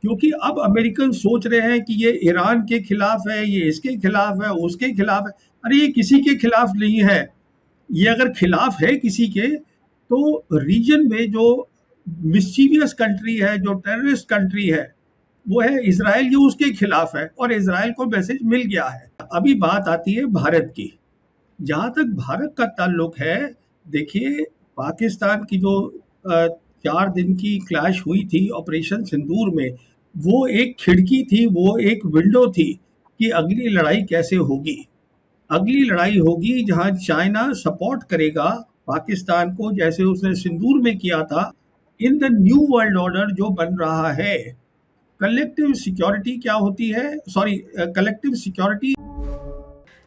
क्योंकि अब अमेरिकन सोच रहे हैं कि ये ईरान के खिलाफ है, ये इसके खिलाफ है, उसके खिलाफ है। अरे ये किसी के खिलाफ नहीं है। ये अगर खिलाफ है किसी के, तो रीजन में जो मिस्चीवियस कंट्री है, जो टेररिस्ट कंट्री है, वो है इसराइल। ये उसके खिलाफ है और इसराइल को मैसेज मिल गया है। अभी बात आती है भारत की। जहाँ तक भारत का ताल्लुक है, देखिए, पाकिस्तान की जो 4 दिन की क्लैश हुई थी ऑपरेशन सिंदूर में, वो एक खिड़की थी, वो एक विंडो थी कि अगली लड़ाई कैसे होगी। अगली लड़ाई होगी जहां चाइना सपोर्ट करेगा पाकिस्तान को, जैसे उसने सिंदूर में किया था। In the new world order जो बन रहा है, कलेक्टिव सिक्योरिटी क्या होती है, सॉरी, कलेक्टिव सिक्योरिटी।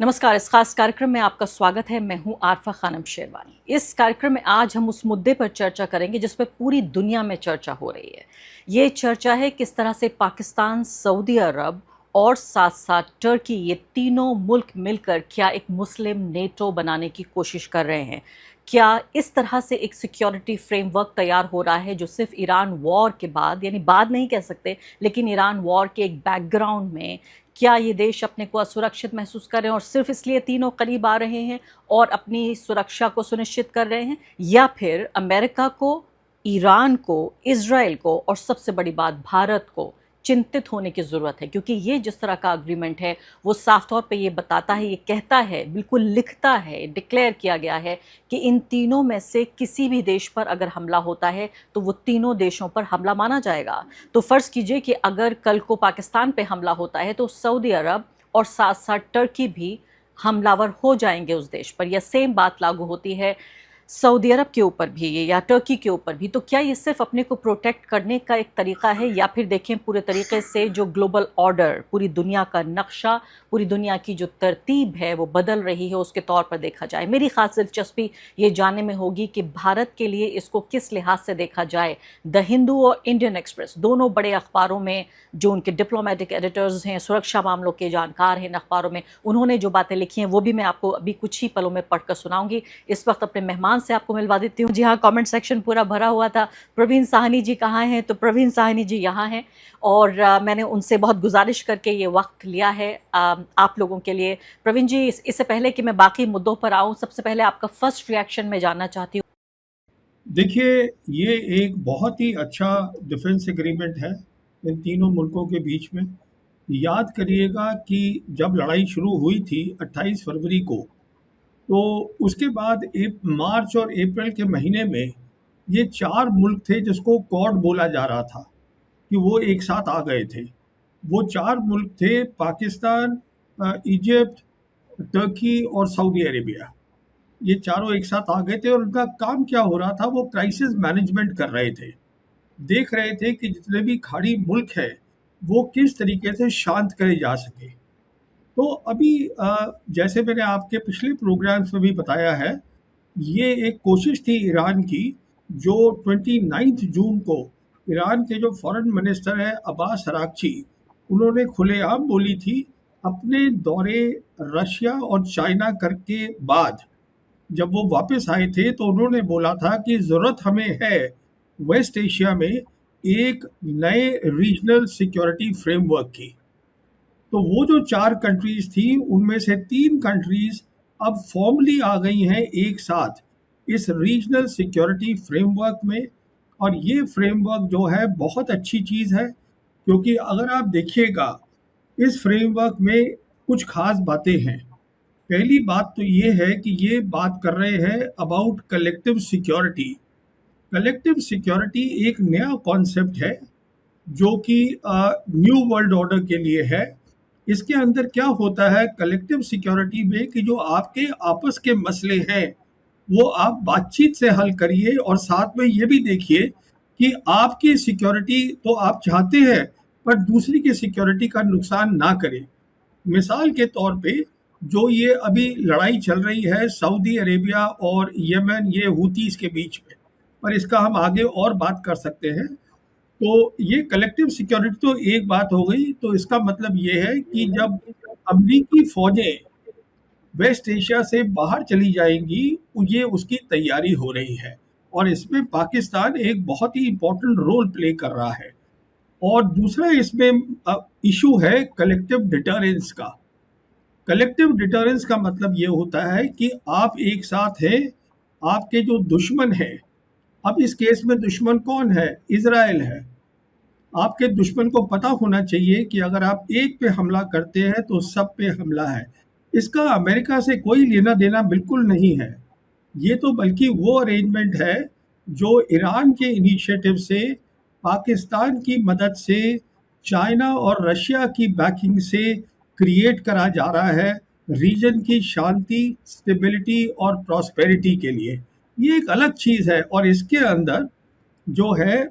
नमस्कार, इस खास कार्यक्रम में आपका स्वागत है। मैं हूं आरफा खानम शेरवानी। इस कार्यक्रम में आज हम उस मुद्दे पर चर्चा करेंगे जिस पर पूरी दुनिया में चर्चा हो रही है। ये चर्चा है किस तरह से पाकिस्तान, सऊदी अरब और साथ साथ टर्की, ये तीनों मुल्क मिलकर क्या एक मुस्लिम नेटो बनाने की कोशिश कर रहे हैं। क्या इस तरह से एक सिक्योरिटी फ्रेमवर्क तैयार हो रहा है जो सिर्फ ईरान वॉर के बाद, यानी बाद नहीं कह सकते, लेकिन ईरान वॉर के एक बैकग्राउंड में क्या ये देश अपने को असुरक्षित महसूस कर रहे हैं और सिर्फ इसलिए तीनों करीब आ रहे हैं और अपनी सुरक्षा को सुनिश्चित कर रहे हैं, या फिर अमेरिका को, ईरान को, इजराइल को और सबसे बड़ी बात भारत को चिंतित होने की ज़रूरत है। क्योंकि ये जिस तरह का अग्रीमेंट है वो साफ तौर पे ये बताता है, ये कहता है, बिल्कुल लिखता है, डिक्लेयर किया गया है कि इन तीनों में से किसी भी देश पर अगर हमला होता है तो वो तीनों देशों पर हमला माना जाएगा। तो फ़र्ज़ कीजिए कि अगर कल को पाकिस्तान पे हमला होता है तो सऊदी अरब और साथ साथ टर्की भी हमलावर हो जाएंगे उस देश पर। यह सेम बात लागू होती है सऊदी अरब के ऊपर भी या टर्की के ऊपर भी। तो क्या ये सिर्फ अपने को प्रोटेक्ट करने का एक तरीका है, या फिर देखें पूरे तरीके से जो ग्लोबल ऑर्डर, पूरी दुनिया का नक्शा, पूरी दुनिया की जो तरतीब है वो बदल रही है, उसके तौर पर देखा जाए। मेरी खास दिलचस्पी ये जानने में होगी कि भारत के लिए इसको किस लिहाज से देखा जाए। द हिंदू और इंडियन एक्सप्रेस, दोनों बड़े अखबारों में जो उनके डिप्लोमेटिक एडिटर्स हैं, सुरक्षा मामलों के जानकार हैं इन अखबारों में, उन्होंने जो बातें लिखी हैं वो भी मैं आपको अभी कुछ ही पलों में पढ़कर सुनाऊंगी। इस वक्त अपने मेहमान से आपको मिलवा देती हूँ। जी हाँ, कमेंट सेक्शन पूरा भरा हुआ था। प्रवीण साहनी जी कहाँ हैं? तो प्रवीण साहनी जी यहाँ हैं और मैंने उनसे बहुत गुजारिश करके ये वक्त लिया है आप लोगों के लिए। प्रवीण जी, इससे पहले कि मैं बाकी मुद्दों पर आऊँ, सबसे पहले आपका फर्स्ट रिएक्शन मैं जानना चाहती हूँ। देखिए, ये एक बहुत ही अच्छा डिफेंस एग्रीमेंट है इन तीनों मुल्कों के बीच में। याद करिएगा कि जब लड़ाई शुरू हुई थी 28 फरवरी को, तो उसके बाद मार्च और अप्रैल के महीने में ये 4 मुल्क थे जिसको क्वाड बोला जा रहा था, कि वो एक साथ आ गए थे। वो 4 मुल्क थे पाकिस्तान, इजिप्ट, टर्की और सऊदी अरेबिया। ये चारों एक साथ आ गए थे और उनका काम क्या हो रहा था, वो क्राइसिस मैनेजमेंट कर रहे थे। देख रहे थे कि जितने भी खाड़ी मुल्क है वो किस तरीके से शांत करे जा सके। तो अभी जैसे मैंने आपके पिछले प्रोग्राम्स में भी बताया है, ये एक कोशिश थी ईरान की, जो 29 जून को ईरान के जो फॉरेन मिनिस्टर है अब्बास अरागची, उन्होंने खुलेआम बोली थी अपने दौरे रशिया और चाइना करके बाद। जब वो वापस आए थे तो उन्होंने बोला था कि ज़रूरत हमें है वेस्ट एशिया में एक नए रीजनल सिक्योरिटी फ्रेमवर्क की। तो वो जो 4 कंट्रीज थी उनमें से 3 कंट्रीज अब फॉर्मली आ गई हैं एक साथ इस रीजनल सिक्योरिटी फ्रेमवर्क में। और ये फ्रेमवर्क जो है बहुत अच्छी चीज़ है, क्योंकि अगर आप देखिएगा इस फ्रेमवर्क में कुछ खास बातें हैं। पहली बात तो ये है कि ये बात कर रहे हैं about collective security. Collective security एक नया कॉन्सेप्ट है जो कि न्यू वर्ल्ड ऑर्डर के लिए है। इसके अंदर क्या होता है कलेक्टिव सिक्योरिटी में, कि जो आपके आपस के मसले हैं वो आप बातचीत से हल करिए, और साथ में ये भी देखिए कि आपकी सिक्योरिटी तो आप चाहते हैं पर दूसरी की सिक्योरिटी का नुकसान ना करे। मिसाल के तौर पे जो ये अभी लड़ाई चल रही है सऊदी अरेबिया और यमन, ये हूतीस के बीच में, पर इसका हम आगे और बात कर सकते हैं। तो ये कलेक्टिव सिक्योरिटी तो एक बात हो गई। तो इसका मतलब ये है कि जब अमरीकी फौजें वेस्ट एशिया से बाहर चली जाएंगी, ये उसकी तैयारी हो रही है और इसमें पाकिस्तान एक बहुत ही इम्पोर्टेंट रोल प्ले कर रहा है। और दूसरा इसमें इशू है कलेक्टिव डिटरेंस का। कलेक्टिव डिटरेंस का मतलब ये होता है कि आप एक साथ हैं, आपके जो दुश्मन हैं, अब इस केस में दुश्मन कौन है? इजराइल है। आपके दुश्मन को पता होना चाहिए कि अगर आप एक पे हमला करते हैं तो सब पे हमला है। इसका अमेरिका से कोई लेना देना बिल्कुल नहीं है। ये तो बल्कि वो अरेंजमेंट है जो ईरान के इनिशिएटिव से, पाकिस्तान की मदद से, चाइना और रशिया की बैकिंग से क्रिएट करा जा रहा है रीजन की शांति, स्टेबिलिटी और प्रॉस्पेरिटी के लिए। ये एक अलग चीज़ है और इसके अंदर जो है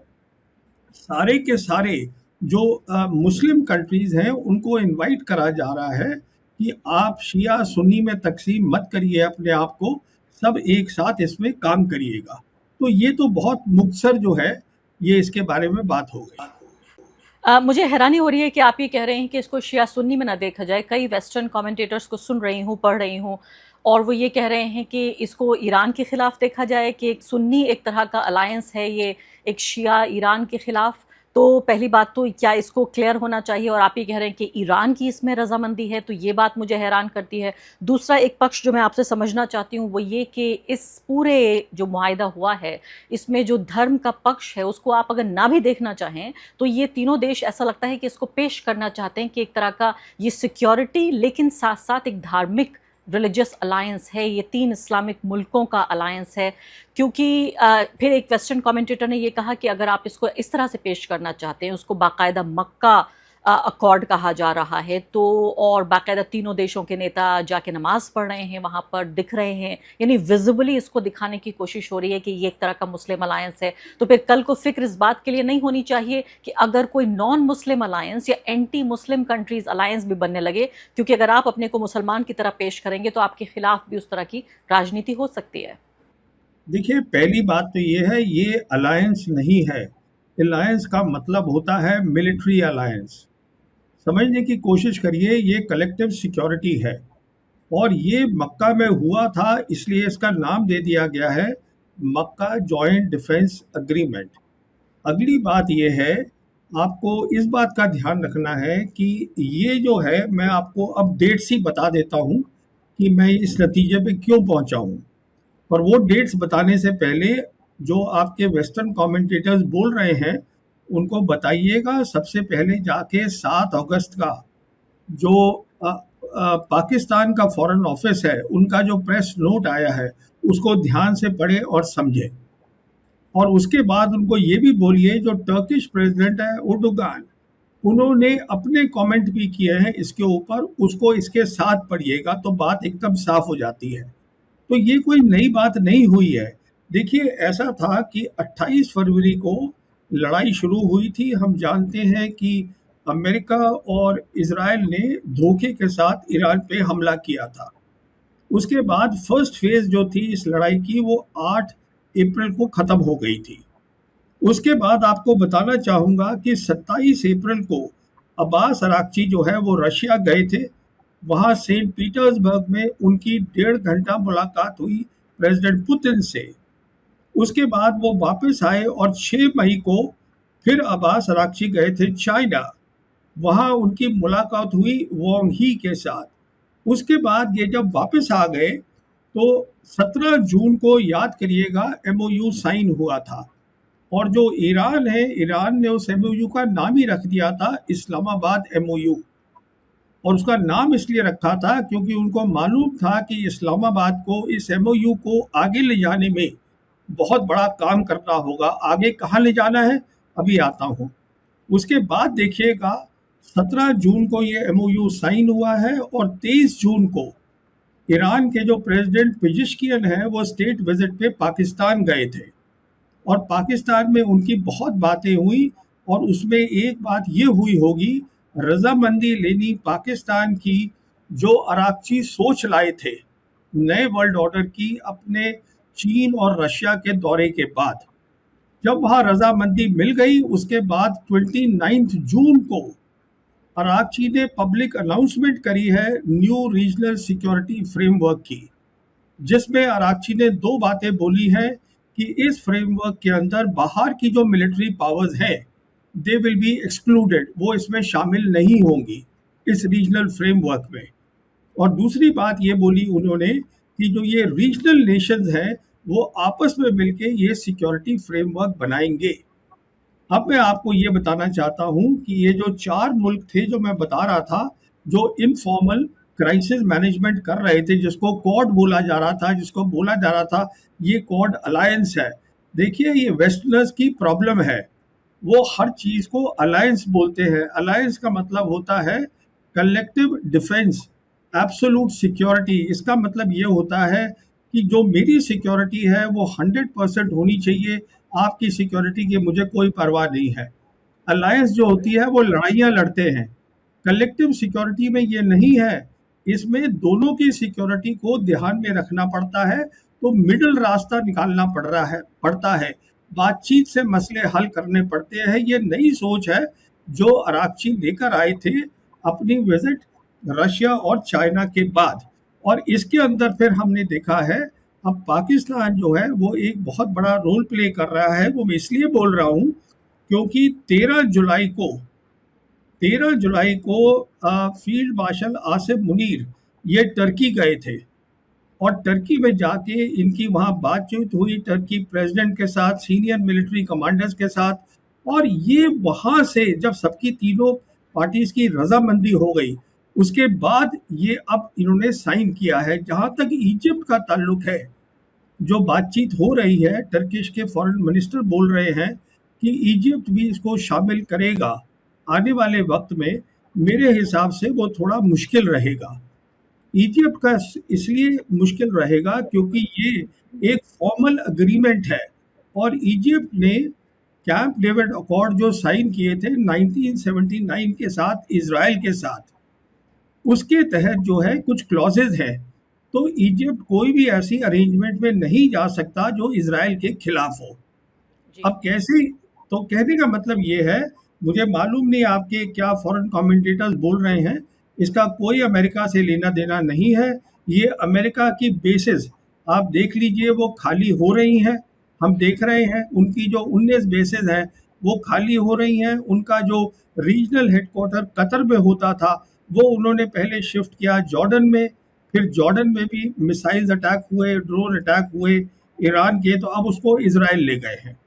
सारे के सारे जो मुस्लिम कंट्रीज़ हैं उनको इनवाइट करा जा रहा है कि आप शिया सुन्नी में तकसीम मत करिए अपने आप को, सब एक साथ इसमें काम करिएगा। तो ये तो बहुत मुख्तसर जो है ये इसके बारे में बात हो गई। मुझे हैरानी हो रही है कि आप ये कह रहे हैं कि इसको शिया सुन्नी में ना देखा जाए। कई वेस्टर्न कमेंटेटर्स को सुन रही हूँ, पढ़ रही हूँ, और वो ये कह रहे हैं कि इसको ईरान के खिलाफ देखा जाए, कि एक सुन्नी एक तरह का अलायंस है ये, एक शिया ईरान के खिलाफ। तो पहली बात तो क्या इसको क्लियर होना चाहिए, और आप ये कह रहे हैं कि ईरान की इसमें रजामंदी है, तो ये बात मुझे हैरान करती है। दूसरा एक पक्ष जो मैं आपसे समझना चाहती हूँ वो ये कि इस पूरे जो मुआहिदा हुआ है इसमें जो धर्म का पक्ष है उसको आप अगर ना भी देखना चाहें तो ये तीनों देश ऐसा लगता है कि इसको पेश करना चाहते हैं कि एक तरह का ये सिक्योरिटी लेकिन साथ साथ एक धार्मिक रिलीजियस अलायंस है, ये 3 इस्लामिक मुल्कों का अलायंस है। क्योंकि फिर एक वेस्टर्न कमेंटेटर ने ये कहा कि अगर आप इसको इस तरह से पेश करना चाहते हैं, उसको बाकायदा मक्का अकॉर्ड कहा जा रहा है, तो और बाकायदा तीनों देशों के नेता जाके नमाज पढ़ रहे हैं, वहाँ पर दिख रहे हैं, यानी विजिबली इसको दिखाने की कोशिश हो रही है कि ये एक तरह का मुस्लिम अलायंस है। तो फिर कल को फिक्र इस बात के लिए नहीं होनी चाहिए कि अगर कोई नॉन मुस्लिम अलायंस या एंटी मुस्लिम कंट्रीज अलायंस भी बनने लगे, क्योंकि अगर आप अपने को मुसलमान की तरह पेश करेंगे तो आपके खिलाफ भी उस तरह की राजनीति हो सकती है। देखिए, पहली बात तो ये है, ये अलायंस नहीं है। अलायंस का मतलब होता है मिलिट्री अलायंस। समझने की कोशिश करिए, ये कलेक्टिव सिक्योरिटी है और ये मक्का में हुआ था, इसलिए इसका नाम दे दिया गया है मक्का जॉइंट डिफेंस अग्रीमेंट। अगली बात ये है, आपको इस बात का ध्यान रखना है कि ये जो है, मैं आपको अब डेट्स ही बता देता हूँ कि मैं इस नतीजे पे क्यों पहुँचा हूँ। पर वो डेट्स बताने से पहले जो आपके वेस्टर्न कमेंटेटर्स बोल रहे हैं उनको बताइएगा सबसे पहले जाके 7 अगस्त का जो पाकिस्तान का फॉरेन ऑफिस है उनका जो प्रेस नोट आया है उसको ध्यान से पढ़े और समझे। और उसके बाद उनको ये भी बोलिए, जो टर्किश प्रेसिडेंट है उर्दुगान, उन्होंने अपने कमेंट भी किए हैं इसके ऊपर, उसको इसके साथ पढ़िएगा तो बात एकदम साफ हो जाती है। तो ये कोई नई बात नहीं हुई है। देखिए, ऐसा था कि 28 फरवरी को लड़ाई शुरू हुई थी। हम जानते हैं कि अमेरिका और इजराइल ने धोखे के साथ ईरान पे हमला किया था। उसके बाद फर्स्ट फेज जो थी इस लड़ाई की वो 8 अप्रैल को ख़त्म हो गई थी। उसके बाद आपको बताना चाहूँगा कि 27 अप्रैल को अब्बास अराक्ची जो है वो रशिया गए थे। वहाँ सेंट पीटर्सबर्ग में उनकी 1.5 घंटा मुलाकात हुई प्रेसिडेंट पुतिन से। उसके बाद वो वापस आए और 6 मई को फिर अब्बास अराक्ची गए थे चाइना। वहाँ उनकी मुलाकात हुई वोंग ही के साथ। उसके बाद ये जब वापस आ गए तो 17 जून को, याद करिएगा, MOU साइन हुआ था। और जो ईरान है, ईरान ने उस MOU का नाम ही रख दिया था इस्लामाबाद MOU। और उसका नाम इसलिए रखा था क्योंकि उनको मालूम था कि इस्लामाबाद को इस MOU को आगे ले जाने में बहुत बड़ा काम करना होगा। आगे कहाँ ले जाना है अभी आता हूँ। उसके बाद देखिएगा 17 जून को ये MOU साइन हुआ है और 23 जून को ईरान के जो प्रेसिडेंट पेजिशकियन है वो स्टेट विजिट पे पाकिस्तान गए थे और पाकिस्तान में उनकी बहुत बातें हुई। और उसमें एक बात ये हुई होगी, रजामंदी लेनी पाकिस्तान की, जो अराक्ची सोच लाए थे नए वर्ल्ड ऑर्डर की अपने चीन और रशिया के दौरे के बाद। जब वहाँ रजामंदी मिल गई उसके बाद 29 जून को अराक्ची ने पब्लिक अनाउंसमेंट करी है न्यू रीजनल सिक्योरिटी फ्रेमवर्क की, जिसमें अराक्ची ने 2 बातें बोली हैं कि इस फ्रेमवर्क के अंदर बाहर की जो मिलिट्री पावर्स है दे विल बी एक्सक्लूडेड, वो इसमें शामिल नहीं होंगी इस रीजनल फ्रेमवर्क में। और दूसरी बात ये बोली उन्होंने कि जो ये रीजनल नेशंस हैं वो आपस में मिलके ये सिक्योरिटी फ्रेमवर्क बनाएंगे। अब मैं आपको ये बताना चाहता हूँ कि ये जो 4 मुल्क थे जो मैं बता रहा था, जो इनफॉर्मल क्राइसिस मैनेजमेंट कर रहे थे, जिसको क्वाड बोला जा रहा था, जिसको बोला जा रहा था ये क्वाड अलायंस है। देखिए, ये वेस्टर्नर्स की प्रॉब्लम है, वो हर चीज को अलायंस बोलते हैं। अलायंस का मतलब होता है कलेक्टिव डिफेंस, एब्सोल्यूट सिक्योरिटी। इसका मतलब ये होता है कि जो मेरी सिक्योरिटी है वो 100% होनी चाहिए, आपकी सिक्योरिटी की मुझे कोई परवाह नहीं है। अलायंस जो होती है वो लड़ाइयाँ लड़ते हैं, कलेक्टिव सिक्योरिटी में ये नहीं है। इसमें दोनों की सिक्योरिटी को ध्यान में रखना पड़ता है, तो मिडिल रास्ता निकालना पड़ता है, बातचीत से मसले हल करने पड़ते हैं। ये नई सोच है जो अरागची लेकर आए थे अपनी विजिट रशिया और चाइना के बाद, और इसके अंदर फिर हमने देखा है अब पाकिस्तान जो है वो एक बहुत बड़ा रोल प्ले कर रहा है। वो मैं इसलिए बोल रहा हूँ क्योंकि 13 जुलाई को फील्ड मार्शल आसिफ मुनीर ये टर्की गए थे, और टर्की में जाके इनकी वहाँ बातचीत हुई टर्की प्रेसिडेंट के साथ, सीनियर मिलिट्री कमांडर्स के साथ। और ये वहाँ से जब सबकी तीनों पार्टीज की रजामंदी हो गई, उसके बाद ये अब इन्होंने साइन किया है। जहाँ तक इजिप्ट का ताल्लुक है, जो बातचीत हो रही है, टर्किश के फॉरेन मिनिस्टर बोल रहे हैं कि इजिप्ट भी इसको शामिल करेगा आने वाले वक्त में। मेरे हिसाब से वो थोड़ा मुश्किल रहेगा। इजिप्ट का इसलिए मुश्किल रहेगा क्योंकि ये एक फॉर्मल अग्रीमेंट है, और इजिप्ट ने कैंप डेविड अकॉर्ड जो साइन किए थे 1979 के साथ इजराइल के साथ, उसके तहत जो है कुछ क्लॉजेज हैं। तो इजिप्ट कोई भी ऐसी अरेंजमेंट में नहीं जा सकता जो इजराइल के खिलाफ हो। जी। अब कैसे, तो कहने का मतलब ये है, मुझे मालूम नहीं आपके क्या फॉरेन कमेंटेटर्स बोल रहे हैं, इसका कोई अमेरिका से लेना देना नहीं है। ये अमेरिका की बेसिस आप देख लीजिए वो खाली हो रही हैं, हम देख रहे हैं उनकी जो 19 बेसिस हैं वो खाली हो रही हैं। उनका जो रीजनल हेडक्वार्टर कतर में होता था वो उन्होंने पहले शिफ्ट किया जॉर्डन में, फिर जॉर्डन में भी मिसाइल्स अटैक हुए, ड्रोन अटैक हुए ईरान के, तो अब उसको इजराइल ले गए हैं।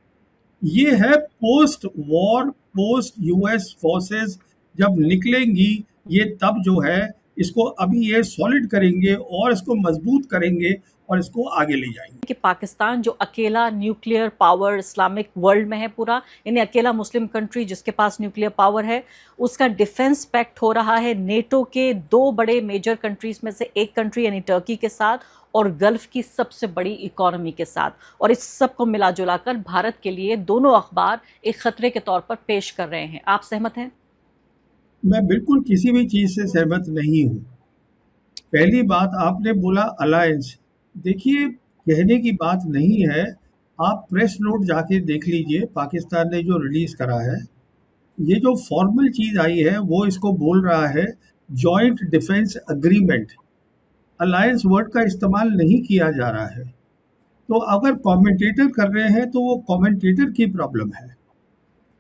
ये है post war, post US forces जब निकलेंगी ये तब जो है इसको अभी ये सॉलिड करेंगे और इसको मजबूत करेंगे और इसको आगे ले जाएंगे। कि पाकिस्तान जो अकेला न्यूक्लियर पावर इस्लामिक वर्ल्ड में है पूरा, यानी अकेला मुस्लिम कंट्री जिसके पास न्यूक्लियर पावर है, उसका डिफेंस पैक्ट हो रहा है नेटो के 2 बड़े मेजर कंट्रीज में से एक कंट्री यानी टर्की के साथ, और गल्फ की सबसे बड़ी इकोनॉमी के साथ। और इस सब को मिला जुला कर भारत के लिए दोनों अखबार एक खतरे के तौर पर पेश कर रहे हैं। आप सहमत हैं? मैं बिल्कुल किसी भी चीज से सहमत नहीं हूँ। पहली बात, आपने बोला अलायंस, देखिए कहने की बात नहीं है, आप प्रेस नोट जाके देख लीजिए पाकिस्तान ने जो रिलीज करा है। ये जो फॉर्मल चीज आई है वो इसको बोल रहा है joint defence agreement. Alliance word का इस्तेमाल नहीं किया जा रहा है। तो अगर कमेंटेटर कर रहे हैं तो वो कमेंटेटर की प्रॉब्लम है।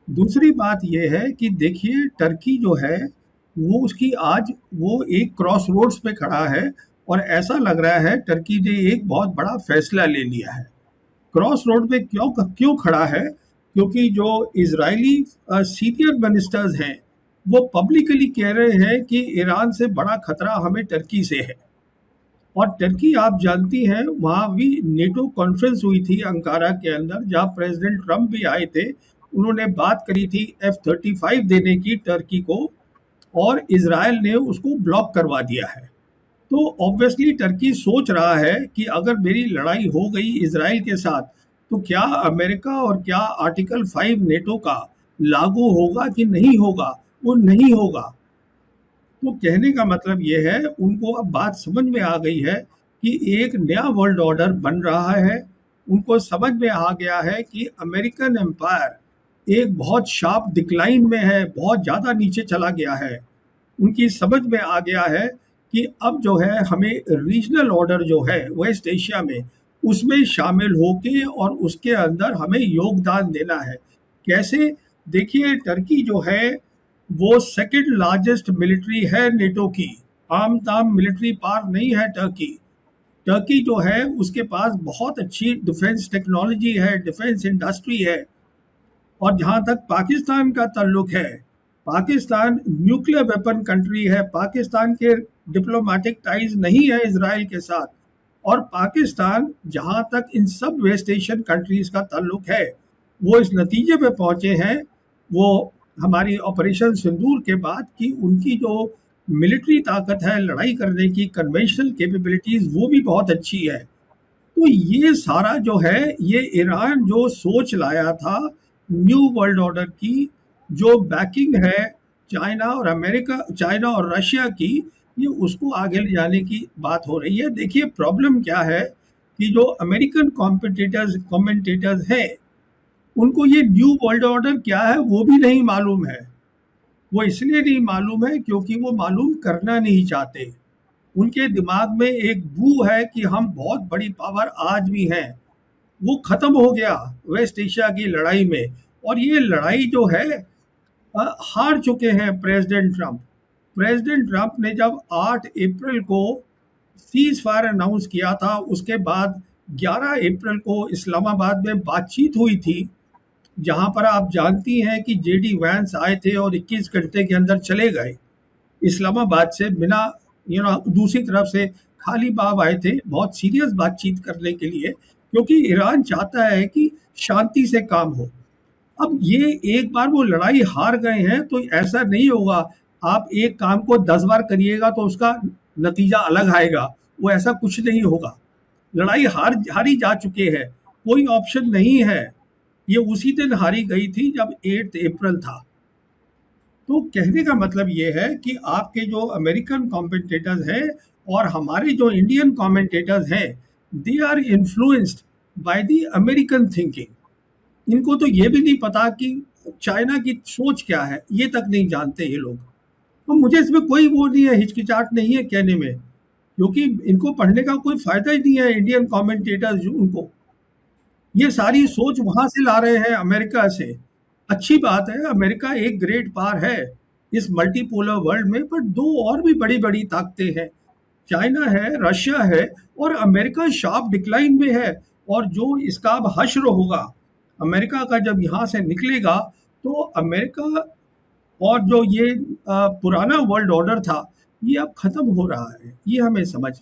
दूसरी बात यह है कि देखिए टर्की जो है वो उसकी आज वो एक क्रॉस रोड्स पे खड़ा है, और ऐसा लग रहा है टर्की ने एक बहुत बड़ा फैसला ले लिया है। क्रॉस रोड पे क्यों खड़ा है? क्योंकि जो इजरायली सीनियर मिनिस्टर्स हैं वो पब्लिकली कह रहे हैं कि ईरान से बड़ा खतरा हमें टर्की से है। और टर्की आप जानती हैं वहाँ भी नेटो कॉन्फ्रेंस हुई थी अंकारा के अंदर, जहाँ प्रेसिडेंट ट्रम्प भी आए थे। उन्होंने बात करी थी F-35 देने की टर्की को, और इजराइल ने उसको ब्लॉक करवा दिया है। तो ऑब्वियसली टर्की सोच रहा है कि अगर मेरी लड़ाई हो गई इजराइल के साथ तो क्या अमेरिका और क्या आर्टिकल 5 नेटो का लागू होगा कि नहीं होगा? वो नहीं होगा। तो कहने का मतलब ये है उनको अब बात समझ में आ गई है कि एक नया वर्ल्ड ऑर्डर बन रहा है। उनको समझ में आ गया है कि अमेरिकन एम्पायर एक बहुत शार्प डिक्लाइन में है, बहुत ज़्यादा नीचे चला गया है। उनकी समझ में आ गया है कि अब जो है हमें रीजनल ऑर्डर जो है वेस्ट एशिया में उसमें शामिल होके और उसके अंदर हमें योगदान देना है। कैसे? देखिए टर्की जो है वो सेकंड लार्जेस्ट मिलिट्री है नेटो की। आम ताम मिलिट्री पावर नहीं है टर्की। टर्की जो है उसके पास बहुत अच्छी डिफेंस टेक्नोलॉजी है, डिफेंस इंडस्ट्री है। और जहाँ तक पाकिस्तान का ताल्लुक है, पाकिस्तान न्यूक्लियर वेपन कंट्री है। पाकिस्तान के डिप्लोमेटिक टाइज नहीं है इसराइल के साथ। और पाकिस्तान जहाँ तक इन सब वेस्ट एशियन कंट्रीज का ताल्लुक है, वो इस नतीजे पे पहुंचे हैं, वो हमारी ऑपरेशन सिंदूर के बाद कि उनकी जो मिलिट्री ताकत है, लड़ाई करने की कन्वेंशनल कैपेबिलिटीज, वो भी बहुत अच्छी है। तो ये सारा जो है, ये ईरान जो सोच लाया था न्यू वर्ल्ड ऑर्डर की, जो बैकिंग है चाइना और अमेरिका, चाइना और रशिया की, ये उसको आगे ले जाने की बात हो रही है। देखिए प्रॉब्लम क्या है कि जो अमेरिकन कमेंटेटर्स हैं, उनको ये न्यू वर्ल्ड ऑर्डर क्या है वो भी नहीं मालूम है। वो इसलिए नहीं मालूम है क्योंकि वो मालूम करना नहीं चाहते। उनके दिमाग में एक बू है कि हम बहुत बड़ी पावर आज भी हैं। वो खत्म हो गया वेस्ट एशिया की लड़ाई में। और ये लड़ाई जो है हार चुके हैं प्रेसिडेंट ट्रंप। प्रेसिडेंट ट्रंप ने जब 8 अप्रैल को सीज फायर अनाउंस किया था, उसके बाद 11 अप्रैल को इस्लामाबाद में बातचीत हुई थी, जहां पर आप जानती हैं कि जेडी वैंस आए थे और 21 घंटे के अंदर चले गए इस्लामाबाद से, बिना दूसरी तरफ से खाली बाब आए थे बहुत सीरियस बातचीत करने के लिए, क्योंकि ईरान चाहता है कि शांति से काम हो। अब ये एक बार वो लड़ाई हार गए हैं तो ऐसा नहीं होगा आप एक काम को 10 बार करिएगा तो उसका नतीजा अलग आएगा, वो ऐसा कुछ नहीं होगा। लड़ाई हारी जा चुके हैं, कोई ऑप्शन नहीं है। ये उसी दिन हारी गई थी जब 8 अप्रैल था। तो कहने का मतलब ये है कि आपके जो अमेरिकन कमेंटेटर्स हैं और हमारे जो इंडियन कमेंटेटर्स हैं, they are influenced by the American thinking. इनको तो ये भी नहीं पता कि चाइना की सोच क्या है, ये तक नहीं जानते ये लोग। तो मुझे इसमें कोई वो नहीं है, हिचकिचाहट नहीं है कहने में, क्योंकि इनको पढ़ने का कोई फायदा ही नहीं है। इंडियन कमेंटेटर्स उनको ये सारी सोच वहां से ला रहे हैं, अमेरिका से। अच्छी बात है, अमेरिका एक ग्रेट पावर है इस मल्टीपोलर वर्ल्ड में, पर दो और भी बड़ी बड़ी ताकतें हैं, चाइना है, रशिया है, और अमेरिका शार्प डिक्लाइन में है। और जो इसका अब हश्र होगा, अमेरिका का जब यहाँ से निकलेगा, तो अमेरिका और जो ये पुराना वर्ल्ड ऑर्डर था, ये अब खत्म हो रहा है। ये हमें समझ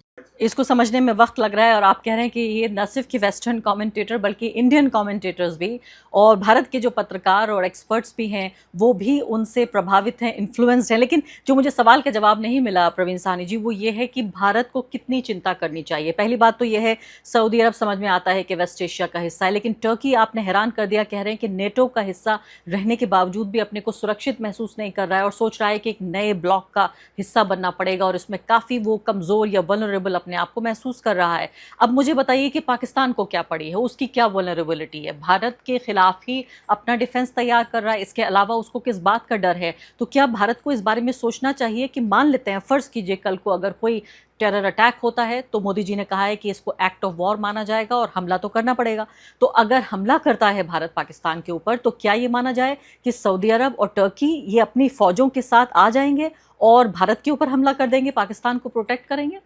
इसको समझने में वक्त लग रहा है। और आप कह रहे हैं कि ये न सिर्फ कि वेस्टर्न कमेंटेटर बल्कि इंडियन कमेंटेटर्स भी और भारत के जो पत्रकार और एक्सपर्ट्स भी हैं वो भी उनसे प्रभावित हैं, इन्फ्लुएंस्ड हैं। लेकिन जो मुझे सवाल का जवाब नहीं मिला प्रवीण साहनी जी, वो ये है कि भारत को कितनी चिंता करनी चाहिए। पहली बात तो ये है, सऊदी अरब समझ में आता है कि वेस्ट एशिया का हिस्सा है, लेकिन टर्की आपने हैरान कर दिया, कह रहे हैं कि नेटो का हिस्सा रहने के बावजूद भी अपने को सुरक्षित महसूस नहीं कर रहा है और सोच रहा है कि एक नए ब्लॉक का हिस्सा बनना पड़ेगा और इसमें काफ़ी वो कमज़ोर या वल्नरेबल अपने आप को महसूस कर रहा है। अब मुझे बताइए कि पाकिस्तान को क्या पड़ी है, उसकी क्या वल्नरेबिलिटी है? भारत के खिलाफ ही अपना डिफेंस तैयार कर रहा है, इसके अलावा उसको किस बात का डर है? तो क्या भारत को इस बारे में सोचना चाहिए कि मान लेते हैं, फर्ज कीजिए कल को अगर कोई टेरर अटैक होता है तो मोदी जी ने कहा है कि इसको एक्ट ऑफ वॉर माना जाएगा और हमला तो करना पड़ेगा। तो अगर हमला करता है भारत पाकिस्तान के ऊपर, तो क्या ये माना जाए कि सऊदी अरब और टर्की ये अपनी फौजों के साथ आ जाएंगे और भारत के ऊपर हमला कर देंगे, पाकिस्तान को प्रोटेक्ट करेंगे?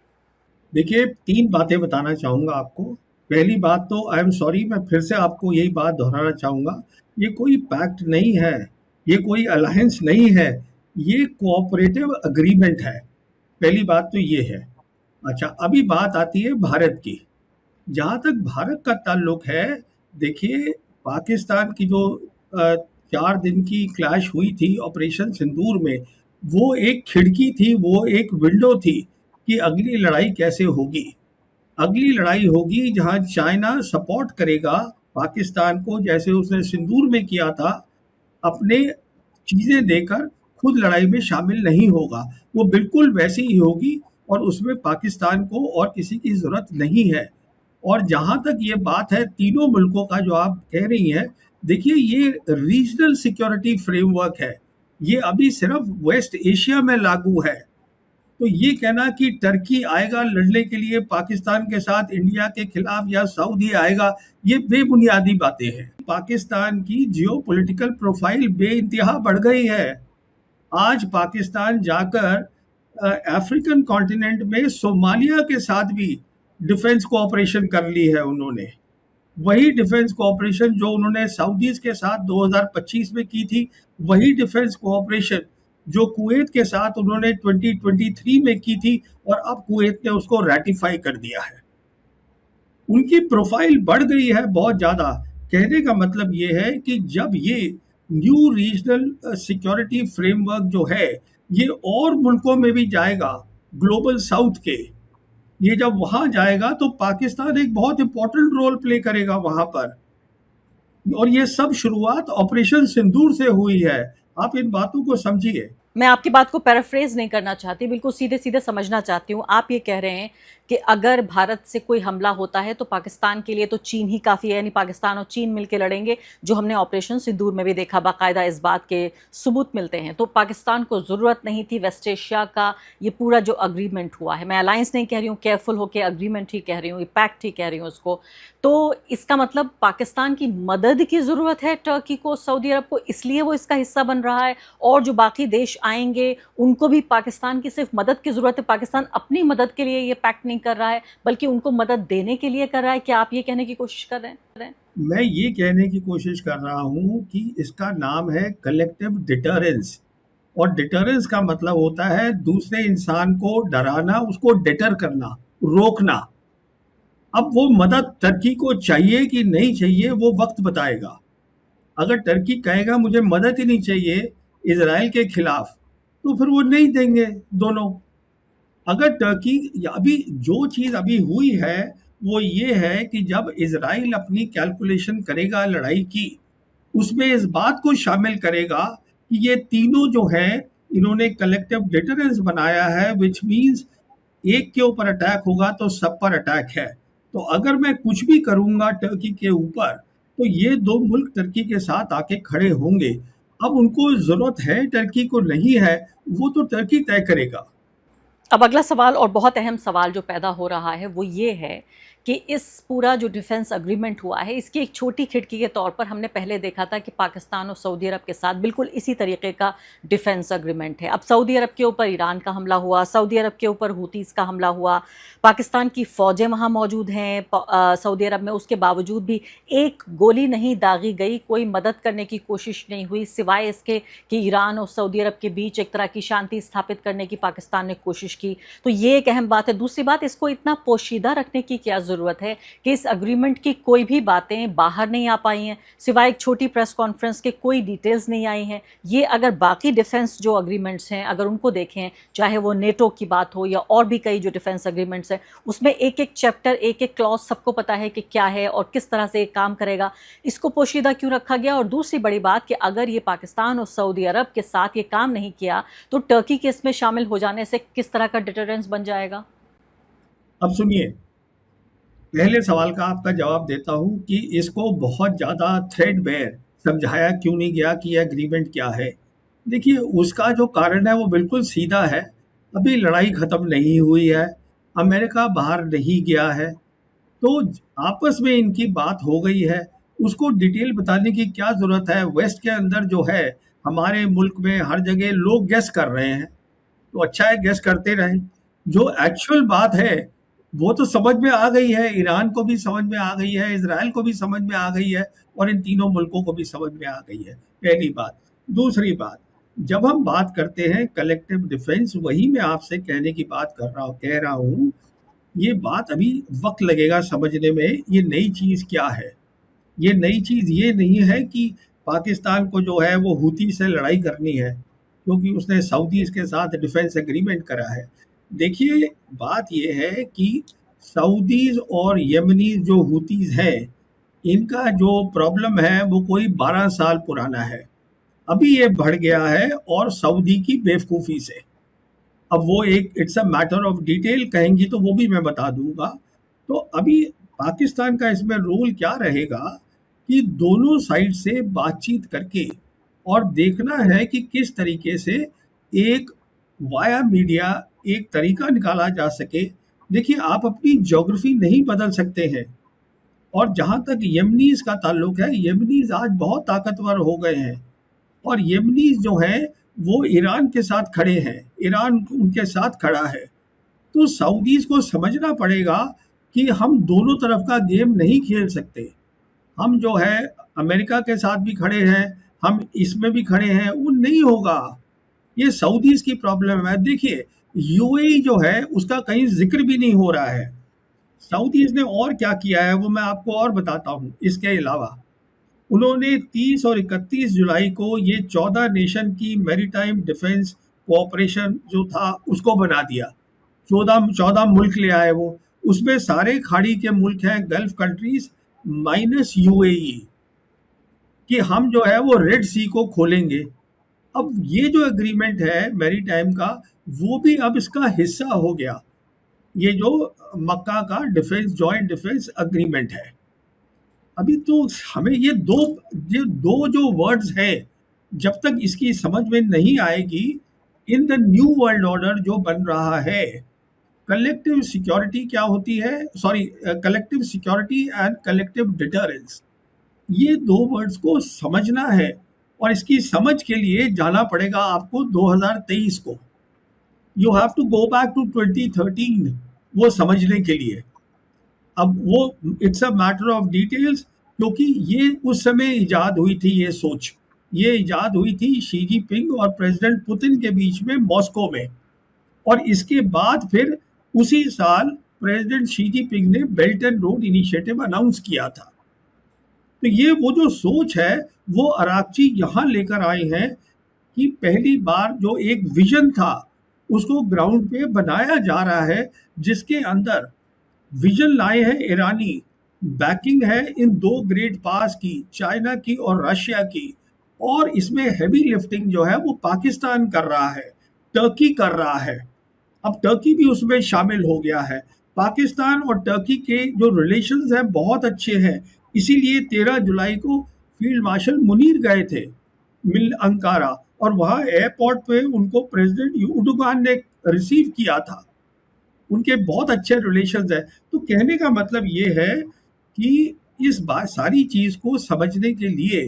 देखिए 3 बातें बताना चाहूँगा आपको। पहली बात तो आई एम सॉरी, मैं फिर से आपको यही बात दोहराना चाहूँगा, ये कोई पैक्ट नहीं है, ये कोई अलायंस नहीं है, ये कोऑपरेटिव एग्रीमेंट है। पहली बात तो ये है। अच्छा, अभी बात आती है भारत की। जहाँ तक भारत का ताल्लुक है, देखिए पाकिस्तान की जो 4 दिन की क्लैश हुई थी ऑपरेशन सिंदूर में, वो एक खिड़की थी, वो एक विंडो थी कि अगली लड़ाई कैसे होगी। अगली लड़ाई होगी जहां चाइना सपोर्ट करेगा पाकिस्तान को, जैसे उसने सिंदूर में किया था, अपने चीज़ें देकर खुद लड़ाई में शामिल नहीं होगा। वो बिल्कुल वैसी ही होगी और उसमें पाकिस्तान को और किसी की ज़रूरत नहीं है। और जहाँ तक ये बात है तीनों मुल्कों का जो आप कह रही हैं, देखिए ये रीजनल सिक्योरिटी फ्रेमवर्क है, ये अभी सिर्फ वेस्ट एशिया में लागू है। तो ये कहना कि टर्की आएगा लड़ने के लिए पाकिस्तान के साथ इंडिया के खिलाफ या सऊदी आएगा, ये बेबुनियादी बातें हैं। पाकिस्तान की जियोपॉलिटिकल प्रोफाइल बेइंतहा बढ़ गई है। आज पाकिस्तान जाकर अफ्रीकन कॉन्टिनेंट में सोमालिया के साथ भी डिफेंस कोऑपरेशन कर ली है उन्होंने। वही डिफेंस कोऑपरेशन जो उन्होंने सऊदीज के साथ 2025 में की थी, वही डिफेंस कोऑपरेशन जो कुवैत के साथ उन्होंने 2023 में की थी, और अब कुवैत ने उसको रैटिफाई कर दिया है। उनकी प्रोफाइल बढ़ गई है बहुत ज़्यादा। कहने का मतलब ये है कि जब ये न्यू रीजनल सिक्योरिटी फ्रेमवर्क जो है ये और मुल्कों में भी जाएगा, ग्लोबल साउथ के, ये जब वहां जाएगा तो पाकिस्तान एक बहुत इंपॉर्टेंट रोल प्ले करेगा वहां पर। और ये सब शुरुआत ऑपरेशन सिंदूर से हुई है। आप इन बातों को समझिए। मैं आपकी बात को पैराफ्रेज नहीं करना चाहती, बिल्कुल सीधे सीधे समझना चाहती हूँ। आप ये कह रहे हैं कि अगर भारत से कोई हमला होता है तो पाकिस्तान के लिए तो चीन ही काफ़ी है, यानी पाकिस्तान और चीन मिलकर लड़ेंगे, जो हमने ऑपरेशन सिंदूर में भी देखा, बाकायदा इस बात के सबूत मिलते हैं। तो पाकिस्तान को ज़रूरत नहीं थी वेस्ट एशिया का ये पूरा जो अग्रीमेंट हुआ है, मैं अलायंस नहीं कह रही हूँ, केयरफुल होकर अग्रीमेंट ही कह रही हूँ, पैक्ट ही कह रही हूँ उसको। तो इसका मतलब पाकिस्तान की मदद की ज़रूरत है टर्की को, सऊदी अरब को, इसलिए वो इसका हिस्सा बन रहा है, और जो बाकी देश आएंगे उनको भी पाकिस्तान की सिर्फ मदद की ज़रूरत है। पाकिस्तान अपनी मदद के लिए ये पैक्ट नहीं कर रहा है, बल्कि उनको मदद देने के लिए कर रहा है। क्या आप ये कहने की कोशिश कर रहे हैं? मैं ये कहने की कोशिश कर रहा हूँ कि इसका नाम है कलेक्टिव डिटरेंस। और डिटरेंस का मतलब होता है दूसरे इंसान को डराना, उसको डिटर करना, रोकना। अब वो मदद टर्की को चाहिए कि नहीं चाहिए, वो वक्त बताएगा। अगर टर्की कहेगा मुझे मदद ही नहीं चाहिए इजराइल के खिलाफ, तो फिर वो नहीं देंगे दोनों। अगर टर्की, अभी जो चीज़ अभी हुई है वो ये है कि जब इजराइल अपनी कैलकुलेशन करेगा लड़ाई की, उसमें इस बात को शामिल करेगा कि ये तीनों जो हैं इन्होंने कलेक्टिव डिटरेंस बनाया है, विच मीन्स एक के ऊपर अटैक होगा तो सब पर अटैक है। तो अगर मैं कुछ भी करूंगा टर्की के ऊपर, तो ये दो मुल्क टर्की के साथ आके खड़े होंगे। अब उनको जरूरत है टर्की को, नहीं है, वो तो टर्की तय करेगा। अब अगला सवाल और बहुत अहम सवाल जो पैदा हो रहा है वो ये है कि इस पूरा जो डिफेंस अग्रीमेंट हुआ है, इसकी एक छोटी खिड़की के तौर पर हमने पहले देखा था कि पाकिस्तान और सऊदी अरब के साथ बिल्कुल इसी तरीके का डिफेंस अग्रीमेंट है। अब सऊदी अरब के ऊपर ईरान का हमला हुआ, सऊदी अरब के ऊपर हूतीस का हमला हुआ, पाकिस्तान की फ़ौजें वहाँ मौजूद हैं सऊदी अरब में, उसके बावजूद भी एक गोली नहीं दागी गई, कोई मदद करने की कोशिश नहीं हुई, सिवाय इसके कि ईरान और सऊदी अरब के बीच एक तरह की शांति स्थापित करने की पाकिस्तान ने कोशिश की। तो ये एक अहम बात है। दूसरी बात, इसको इतना पोशीदा रखने की क्या ज़रूरत है कि इस अग्रीमेंट की कोई भी बातें बाहर नहीं आ पाई हैं, सिवाय एक छोटी प्रेस कॉन्फ्रेंस के कोई डिटेल्स नहीं आई हैं। ये अगर बाकी डिफेंस जो अग्रीमेंट्स हैं अगर उनको देखें, चाहे वो नेटो की बात हो या और भी कई जो डिफेंस अग्रीमेंट्स हैं, उसमें एक एक चैप्टर, एक एक क्लॉज सबको पता है कि क्या है और किस तरह से काम करेगा। इसको पोशीदा क्यों रखा गया? और दूसरी बड़ी बात कि अगर ये पाकिस्तान और सऊदी अरब के साथ ये काम नहीं किया तो टर्की के इसमें शामिल हो जाने से किस तरह का डिटरेंस बन जाएगा? अब सुनिए, पहले सवाल का आपका जवाब देता हूं कि इसको बहुत ज़्यादा थ्रेडबेयर समझाया क्यों नहीं गया कि यह एग्रीमेंट क्या है। देखिए, उसका जो कारण है वो बिल्कुल सीधा है। अभी लड़ाई ख़त्म नहीं हुई है, अमेरिका बाहर नहीं गया है, तो आपस में इनकी बात हो गई है। उसको डिटेल बताने की क्या ज़रूरत है? वेस्ट के अंदर जो है, हमारे मुल्क में हर जगह लोग गेस कर रहे हैं, तो अच्छा है गेस करते रहें। जो एक्चुअल बात है वो तो समझ में आ गई है, ईरान को भी समझ में आ गई है, इजराइल को भी समझ में आ गई है, और इन तीनों मुल्कों को भी समझ में आ गई है, पहली बात। दूसरी बात, जब हम बात करते हैं कलेक्टिव डिफेंस, वही मैं आपसे कहने की बात कह रहा हूँ, ये बात अभी वक्त लगेगा समझने में, ये नई चीज़ क्या है। ये नई चीज़ ये नहीं है कि पाकिस्तान को जो है वो हूती से लड़ाई करनी है क्योंकि उसने सऊदीज़ के साथ डिफेंस एग्रीमेंट करा है। देखिए, बात ये है कि सऊदीज़ और यमनीज़ जो हूतीज़ हैं, इनका जो प्रॉब्लम है वो कोई 12 साल पुराना है। अभी ये बढ़ गया है और सऊदी की बेवकूफ़ी से। अब वो एक it's a matter of detail कहेंगी तो वो भी मैं बता दूंगा। तो अभी पाकिस्तान का इसमें रोल क्या रहेगा कि दोनों साइड से बातचीत करके और देखना है कि किस तरीके से एक वाया मीडिया एक तरीका निकाला जा सके। देखिए, आप अपनी ज्योग्राफी नहीं बदल सकते हैं। और जहाँ तक यमनीज का ताल्लुक है, यमनीज आज बहुत ताकतवर हो गए हैं और यमनीज जो हैं वो ईरान के साथ खड़े हैं, ईरान उनके साथ खड़ा है। तो सऊदीज को समझना पड़ेगा कि हम दोनों तरफ का गेम नहीं खेल सकते। हम जो है अमेरिका के साथ भी खड़े हैं, हम इसमें भी खड़े हैं, वो नहीं होगा। ये सऊदीज की प्रॉब्लम है। देखिए, यूएई जो है उसका कहीं जिक्र भी नहीं हो रहा है। सऊदीज ने और क्या किया है वो मैं आपको और बताता हूँ। इसके अलावा उन्होंने 30 और 31 जुलाई को ये 14 नेशन की मैरीटाइम डिफेंस कोऑपरेशन जो था उसको बना दिया। 14 मुल्क ले आए वो। उसमें सारे खाड़ी के मुल्क हैं, गल्फ कंट्रीज माइनस यूएई, कि हम जो है वो रेड सी को खोलेंगे। अब ये जो एग्रीमेंट है मैरीटाइम का, वो भी अब इसका हिस्सा हो गया। ये जो मक्का का डिफेंस जॉइंट डिफेंस एग्रीमेंट है। अभी तो हमें ये दो जो वर्ड्स हैं, जब तक इसकी समझ में नहीं आएगी, in the new world order जो बन रहा है, कलेक्टिव सिक्योरिटी क्या होती है, sorry, collective security and collective deterrence, ये दो वर्ड्स को समझना है। और इसकी समझ के लिए जाना पड़ेगा आपको 2023 को। You have to go back to 2013 वो समझने के लिए। अब वो it's a matter of details, क्योंकि ये उस समय इजाद हुई थी, ये इजाद हुई थी शी जिनपिंग और प्रेसिडेंट पुतिन के बीच में मॉस्को में। और इसके बाद फिर उसी साल प्रेसिडेंट शी जिनपिंग ने belt and road initiative announce किया था। तो ये वो जो सोच है वो अरागची यहाँ लेकर आए हैं कि पहली बार जो एक विजन था उसको ग्राउंड पे बनाया जा रहा है, जिसके अंदर विजन लाए हैं ईरानी, बैकिंग है इन दो ग्रेट पास की, चाइना की और रशिया की। और इसमें हैवी लिफ्टिंग जो है वो पाकिस्तान कर रहा है, टर्की कर रहा है। अब टर्की भी उसमें शामिल हो गया है। पाकिस्तान और टर्की के जो रिलेशंस हैं बहुत अच्छे हैं। इसीलिए 13 जुलाई को फील्ड मार्शल मुनीर गए थे मिल अंकारा, और वहाँ एयरपोर्ट पे उनको प्रेसिडेंट एर्दोगान ने रिसीव किया था। उनके बहुत अच्छे रिलेशंस है। तो कहने का मतलब ये है कि इस बात सारी चीज़ को समझने के लिए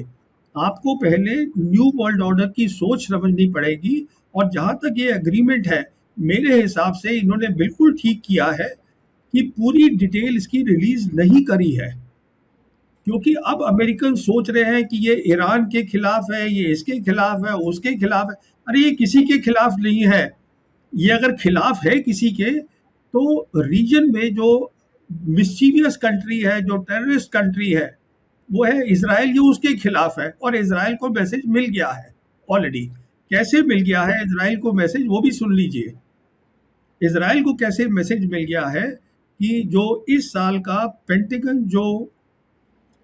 आपको पहले न्यू वर्ल्ड ऑर्डर की सोच समझनी पड़ेगी। और जहाँ तक ये एग्रीमेंट है, मेरे हिसाब से इन्होंने बिल्कुल ठीक किया है कि पूरी डिटेल इसकी रिलीज नहीं करी है, क्योंकि अब अमेरिकन सोच रहे हैं कि ये ईरान के खिलाफ है, ये इसके खिलाफ है, उसके खिलाफ है। अरे ये किसी के खिलाफ नहीं है। ये अगर खिलाफ है किसी के, तो रीजन में जो मिस्चीवियस कंट्री है, जो टेररिस्ट कंट्री है, वो है इजराइल। ये उसके खिलाफ है और इजराइल को मैसेज मिल गया है ऑलरेडी। कैसे मिल गया है इजराइल को मैसेज, वो भी सुन लीजिए। इजराइल को कैसे मैसेज मिल गया है कि जो इस साल का पेंटागन जो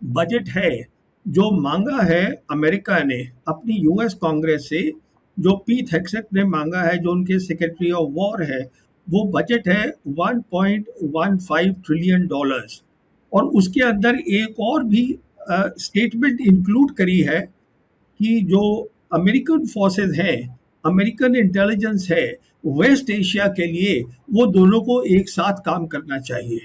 बजट है, जो मांगा है अमेरिका ने अपनी यूएस कांग्रेस से, जो पीट हेग्सेट ने मांगा है, जो उनके सेक्रेटरी ऑफ वॉर है, वो बजट है $1.15 ट्रिलियन। और उसके अंदर एक और भी स्टेटमेंट इंक्लूड करी है कि जो अमेरिकन फोर्सेस हैं, अमेरिकन इंटेलिजेंस है वेस्ट एशिया के लिए, वो दोनों को एक साथ काम करना चाहिए।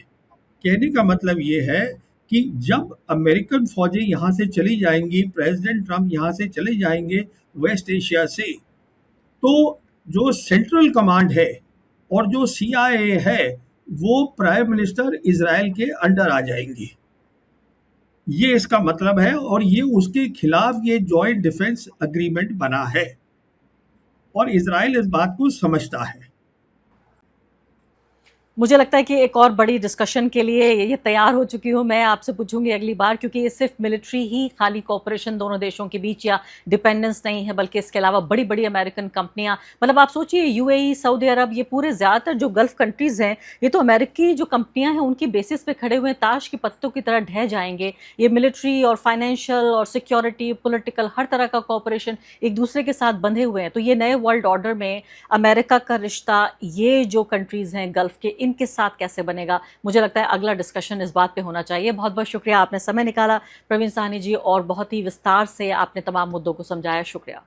कहने का मतलब ये है कि जब अमेरिकन फौजें यहाँ से चली जाएंगी, प्रेसिडेंट ट्रम्प यहाँ से चले जाएंगे वेस्ट एशिया से, तो जो सेंट्रल कमांड है और जो CIA है, वो प्राइम मिनिस्टर इजराइल के अंडर आ जाएंगी। ये इसका मतलब है। और ये उसके खिलाफ ये जॉइंट डिफेंस एग्रीमेंट बना है और इजराइल इस बात को समझता है। मुझे लगता है कि एक और बड़ी डिस्कशन के लिए ये तैयार हो चुकी हूँ। मैं आपसे पूछूंगी अगली बार, क्योंकि ये सिर्फ मिलिट्री ही खाली कोऑपरेशन दोनों देशों के बीच या डिपेंडेंस नहीं है, बल्कि इसके अलावा बड़ी बड़ी अमेरिकन कंपनियां, मतलब आप सोचिए यूएई, सऊदी अरब, ये पूरे ज़्यादातर जो गल्फ कंट्रीज़ हैं, ये तो अमेरिकी जो कंपनियां हैं उनकी बेसिस पे खड़े हुए ताश के पत्तों की तरह ढह जाएंगे। ये मिलिट्री और फाइनेंशियल और सिक्योरिटी, पोलिटिकल, हर तरह का कोऑपरेशन एक दूसरे के साथ बंधे हुए हैं। तो ये नए वर्ल्ड ऑर्डर में अमेरिका का रिश्ता ये जो कंट्रीज़ हैं गल्फ के, इनके साथ कैसे बनेगा, मुझे लगता है अगला डिस्कशन इस बात पे होना चाहिए। बहुत बहुत शुक्रिया, आपने समय निकाला प्रवीण साहनी जी, और बहुत ही विस्तार से आपने तमाम मुद्दों को समझाया। शुक्रिया।